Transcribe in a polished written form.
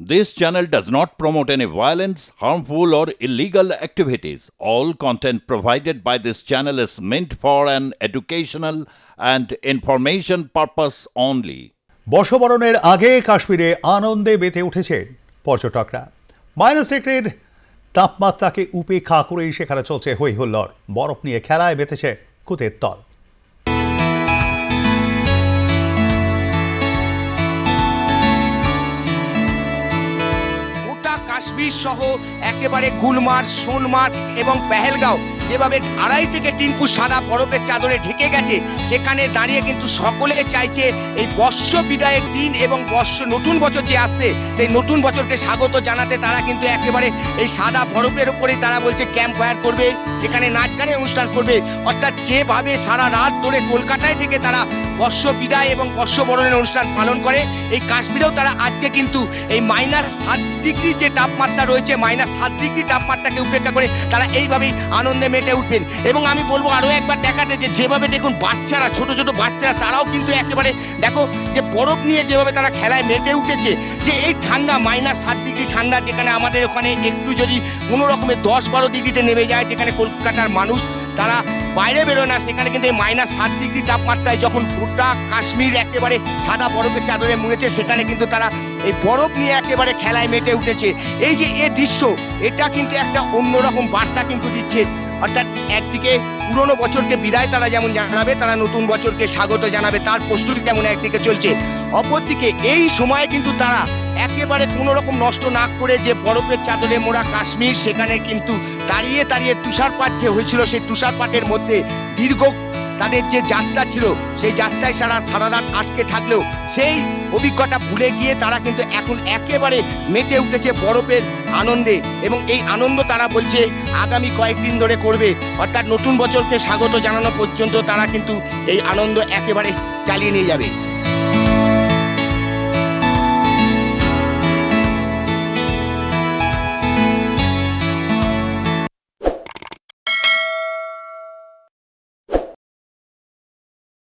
This channel does not promote any violence, harmful, or illegal activities. All content provided by this channel is meant for an educational and information purpose only. বর্ষবরণের আগে কাশ্মীরে আনন্দে মেতে উঠেছেন পর্যটকরা। -ডিগ্রির তাপমাত্রাকে উপেক্ষা করেই সেখানে চলছে হই হুল্লোড়। বরফ নিয়ে খেলায় মেতেছে কুতের দল। কাশ্মীর সহ একেবারে গুলমার্গ, সোনমার্গ এবং পেহেলগাঁও যেভাবে 2.5 থেকে 3 ফুট সাদা বরফের চাদরে ঢেকে গেছে, সেখানে দাঁড়িয়ে কিন্তু সকলে চাইছে এই বর্ষ বিদায়ের দিন এবং নতুন বছর যে আসছে সেই নতুন বছরকে স্বাগত জানাতে তারা কিন্তু একেবারে এই সাদা বরফের উপরেই তারা বলছে ক্যাম্প ফায়ার করবে, এখানে নাচ গানের অনুষ্ঠান করবে। অর্থাৎ যেভাবে সারা রাত ধরে কলকাতায় থেকে তারা বর্ষ বিদায় এবং বর্ষবরণের অনুষ্ঠান পালন করে, এই কাশ্মীরেও তারা আজকে কিন্তু এই -7 ডিগ্রি যে তাপমাত্রা রয়েছে, -7 ডিগ্রি তাপমাত্রাকে উপেক্ষা করে তারা এইভাবেই আনন্দে মেতে উঠবেন। এবং আমি বলবো আরো একবার দেখাতে যে যেভাবে দেখুন বাচ্চারা, ছোট ছোট বাচ্চারা তারাও কিন্তু একেবারে দেখো যে বরফ নিয়ে যেভাবে তারা খেলায় মেতে উঠেছে। যে এই ঠান্ডা -7 ডিগ্রি ঠান্ডা, যেখানে আমাদের ওখানে একটু যদি কোনো রকমের 10-12 ডিগ্রিতে নেমে যায়, যেখানে কলকাতার মানুষ তারা বাইরে বেরোয় না, সেখানে কিন্তু এই -7 ডিগ্রি তাপমাত্রায় যখন গোটা কাশ্মীর একেবারে সাদা বরফের চাদরে মুড়েছে, সেখানে কিন্তু তারা এই বরফ নিয়ে একেবারে খেলায় মেতে উঠেছে। এই যে এ দৃশ্য, এটা কিন্তু একটা অন্যরকম বার্তা কিন্তু দিচ্ছে। অর্থাৎ একদিকে পুরনো বছরকে বিদায় তারা যেমন জানাবে, তারা নতুন বছরকে স্বাগত জানাবে, তার প্রস্তুতি যেমন একদিকে চলছে, অপরদিকে এই সময়ে কিন্তু তারা একেবারে কোনো রকম নষ্ট না করে যে বরফের চাদরে মোড়া কাশ্মীর, সেখানে কিন্তু দাঁড়িয়ে দাঁড়িয়ে তুষারপাত যে হয়েছিল, সেই তুষারপাতের মধ্যে দীর্ঘ তাদের যে যাত্রা ছিল, সেই যাত্রায় সারা রাত আটকে থাকলেও সেই অভিজ্ঞতা ভুলে গিয়ে তারা কিন্তু এখন একেবারে মেতে উঠেছে বরফের আনন্দে। এবং এই আনন্দ তারা বলছে আগামী কয়েকদিন ধরে করবে, অর্থাৎ নতুন বছরকে স্বাগত জানানো পর্যন্ত তারা কিন্তু এই আনন্দ একেবারে চালিয়ে নিয়ে যাবে।